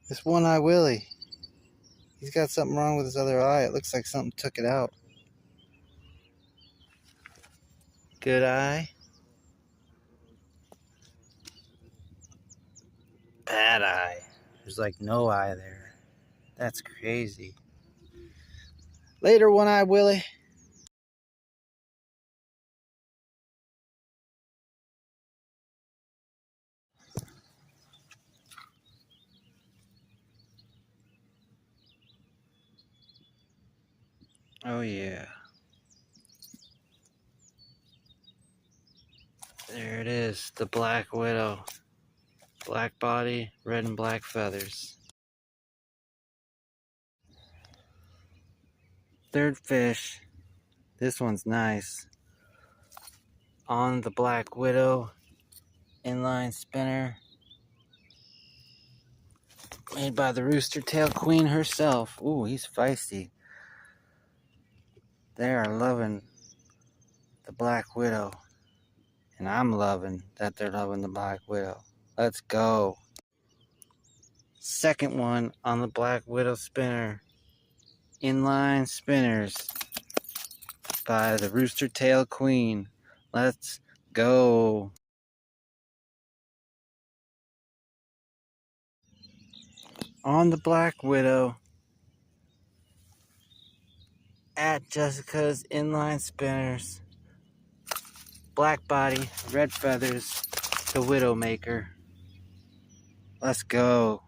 This one-eye Willie. He's got something wrong with his other eye. It looks like something took it out. Good eye. Bad eye. There's like no eye there. That's crazy. Later, one-eye Willie. Oh yeah. There it is, the black widow. Black body, red and black feathers. Third fish. This one's nice. On the black widow inline spinner. Made by the rooster tail queen herself. Ooh, he's feisty. They are loving the black widow. And I'm loving that they're loving the black widow. Let's go. Second one on the black widow spinner. Inline spinners by the rooster tail queen. Let's go. On the black widow at Jessica's inline spinners. Black body, red feathers, the widow maker. Let's go.